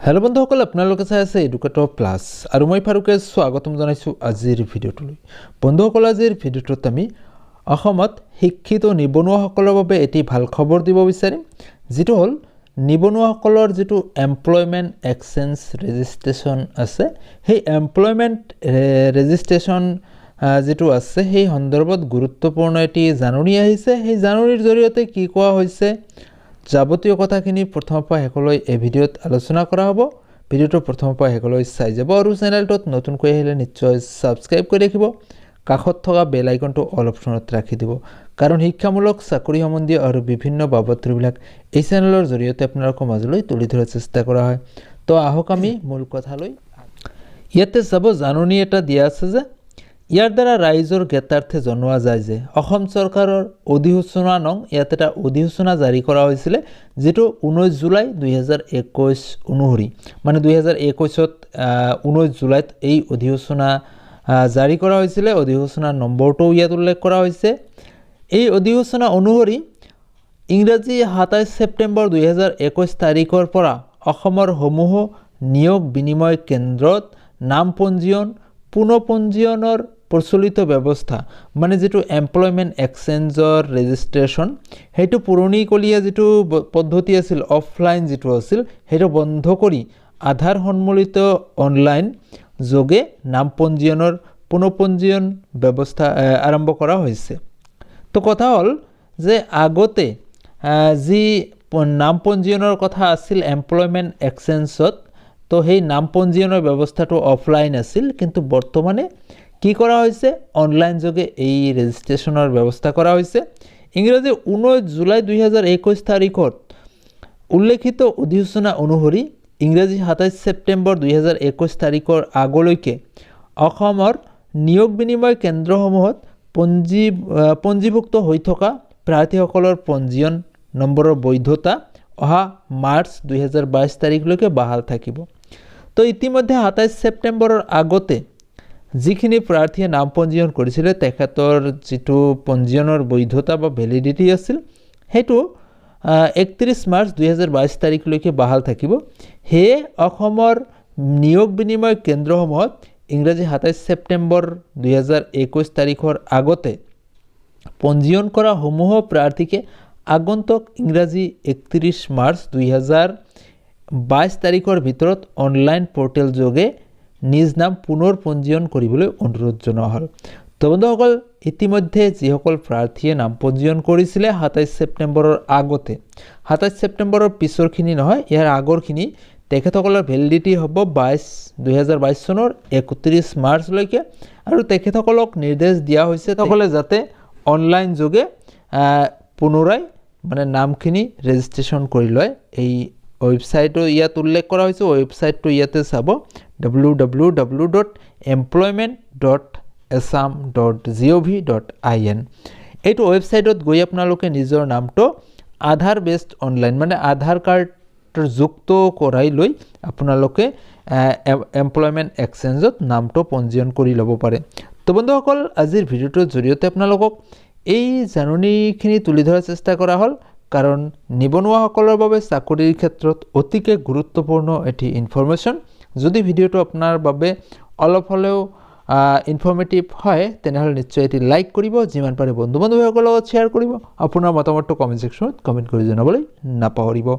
Hello बंधुসকল আপোনালোকে চাই আছে এডুকেটৰ প্লাস আৰু মই ফাৰুকে স্বাগতম জনাইছো আজিৰ ভিডিঅ'টোলৈ। বন্ধুসকল আজিৰ ভিডিঅ'টোত আমি অসমত শিক্ষিত নিবনুৱাসকলৰ বাবে এটি ভাল খবৰ দিব বিচাৰিম, যেটো হল নিবনুৱাসকলৰ যেটো এমপ্লয়মেন্ট এক্সচেঞ্জ ৰেজিষ্ট্ৰেচন আছে, সেই এমপ্লয়মেন্ট ৰেজিষ্ট্ৰেচন যেটো আছে সেই সন্দৰ্ভত গুৰুত্বপূৰ্ণ এটি জাননী আহিছে। সেই জাননীৰ জৰিয়তে কি কোৱা হৈছে যাৱতীয় কথাখিনি প্ৰথমৰ পৰা শেষলৈ এই ভিডিঅ'ত আলোচনা কৰা হ'ব। ভিডিঅ'টো প্ৰথমৰ পৰা শেষলৈ চাই যাব আৰু চেনেলটোত নতুনকৈ আহিলে নিশ্চয় সাবস্ক্ৰাইব কৰি ৰাখিব। কাষত থকা বেল আইকনটো অল অপচনত ৰাখি দিব, কাৰণ শিক্ষামূলক চাকৰি সম্বন্ধীয় আৰু বিভিন্ন বাবদবিলাক এই চেনেলৰ জৰিয়তে আপোনালোকৰ মাজলৈ তুলি ধৰাৰ চেষ্টা কৰা হয়। তো আহক আমি মূল কথালৈ। ইয়াতে চাব জাননী এটা দিয়া আছে যে ইয়াৰ দ্বাৰা ৰাইজৰ জ্ঞাতাৰ্থে জনোৱা যায় যে অসম চৰকাৰৰ অধিসূচনা নং ইয়াত এটা অধিসূচনা জাৰি কৰা হৈছিল, যেটো 19 জুলাই 2021 অনুসৰি, মানে 2021ত 19 জুলাইত এই অধিসূচনা জাৰি কৰা হৈছিল। অধিসূচনা নম্বৰটো ইয়াত উল্লেখ কৰা হৈছে। এই অধিসূচনা অনুসৰি ইংৰাজী 27 ছেপ্টেম্বৰ 2021 তাৰিখৰ পৰা অসমৰ সমূহ নিয়োগ বিনিময় কেন্দ্ৰত নাম পঞ্জীয়ন পুনঃপঞ্জীয়নৰ প্ৰচলিত ব্যৱস্থা, মানে যেটো এমপ্লয়মেন্ট এক্সচেঞ্জৰ ৰেজিষ্ট্ৰেচন, সেইটো পুৰণিকলীয়া যেটো পদ্ধতি আছিল অফলাইন যেটো আছিল সেইটো বন্ধ কৰি আধাৰ সন্মলিত অনলাইন যোগে নাম পঞ্জীয়নৰ পুনঃপঞ্জীয়ন ব্যৱস্থা আৰম্ভ কৰা হৈছে। তো কথা হল যে আগতে যি নাম পঞ্জীয়নৰ কথা আছিল এমপ্লয়মেন্ট এক্সচেঞ্জত, তো সেই নাম পঞ্জীয়নৰ ব্যৱস্থাটো অফলাইন আছিল, কিন্তু বৰ্তমানে কি কৰা হৈছে অনলাইন যোগে এই ৰেজিষ্ট্ৰেচনৰ ব্যৱস্থা কৰা হৈছে। ইংৰাজী 19 জুলাই 2021 তাৰিখত উল্লেখিত অধিসূচনা অনুসৰি ইংৰাজী 27 ছেপ্টেম্বৰ 2021 তাৰিখৰ আগলৈকে অসমৰ নিয়োগ বিনিময় কেন্দ্ৰসমূহত পঞ্জীভুক্ত হৈ থকা প্ৰাৰ্থীসকলৰ পঞ্জীয়ন নম্বৰৰ বৈধতা অহা মাৰ্চ 2022 তাৰিখলৈকে বাহাল থাকিব। তো ইতিমধ্যে 27 ছেপ্টেম্বৰৰ আগতে যিখিনি প্ৰাৰ্থীয়ে নাম পঞ্জীয়ন কৰিছিল তেখেতৰ যেটো পঞ্জীয়নৰ বৈধতা বা ভ্যালিডিটি আছিল সেইটো 31 মাৰ্চ 2022 তাৰিখলৈকে বাহাল থাকিব। হেয়ে অসমৰ নিয়োগ বিনিময় কেন্দ্ৰসমূহত ইংৰাজী 27 ছেপ্টেম্বৰ 2021 তাৰিখৰ আগতে পঞ্জীয়ন কৰা সমূহ প্ৰাৰ্থীকে আগন্তুক ইংৰাজী 31 মাৰ্চ 2022 তাৰিখৰ ভিতৰত অনলাইন পোৰ্টেল যোগে নিজ নাম পুনৰ পঞ্জীয়ন কৰিবলৈ অনুৰোধ জনোৱা হ'ল। তো বন্ধুসকল ইতিমধ্যে যিসকল প্ৰাৰ্থীয়ে নাম পঞ্জীয়ন কৰিছিলে 27 ছেপ্টেম্বৰৰ আগতে, 27 ছেপ্টেম্বৰৰ পিছৰখিনি নহয় ইয়াৰ আগৰখিনি, তেখেতসকলৰ ভ্যালিডিটি হ'ব 2022 চনৰ 31 মাৰ্চলৈকে, আৰু তেখেতসকলক নিৰ্দেশ দিয়া হৈছে সকলে যাতে অনলাইন যোগে পুনৰাই মানে নামখিনি ৰেজিষ্ট্ৰেচন কৰি লয়। এই ওয়েবসাইটও ইয়াত উল্লেখ কৰা হৈছে, ওয়েবসাইটটো ইয়াতে চাব www.employment.assam.gov.in। এইটো ওয়েবসাইটত গৈ আপোনালোকে নিজৰ নামটো আধাৰ বেসড অনলাইন মানে আধাৰ কাৰ্ড যুক্ত কৰাই লৈ আপোনালোকে এমপ্লয়মেন্ট এক্সচেঞ্জত নামটো পঞ্জীয়ন কৰি ল'ব পাৰে। তো বন্ধুসকল আজিৰ ভিডিঅ'টোৰ জৰিয়তে আপোনালোকক এই জাননীখিনি তুলি ধৰাৰ চেষ্টা কৰা হ'ল, কাৰণ নিবনুৱাসকলৰ বাবে চাকৰিৰ ক্ষেত্ৰত অতিকে গুৰুত্বপূৰ্ণ এটি ইনফৰমেশ্যন। যদি ভিডিঅ'টো আপোনাৰ বাবে অলপ হ'লেও ইনফৰ্মেটিভ হয় তেনেহ'লে নিশ্চয় এটি লাইক কৰিব, যিমান পাৰে বন্ধু বান্ধৱীসকলৰ লগত শ্বেয়াৰ কৰিব, আপোনাৰ মতামতটো কমেণ্ট ছেকশ্যনত কমেণ্ট কৰি জনাবলৈ নাপাহৰিব।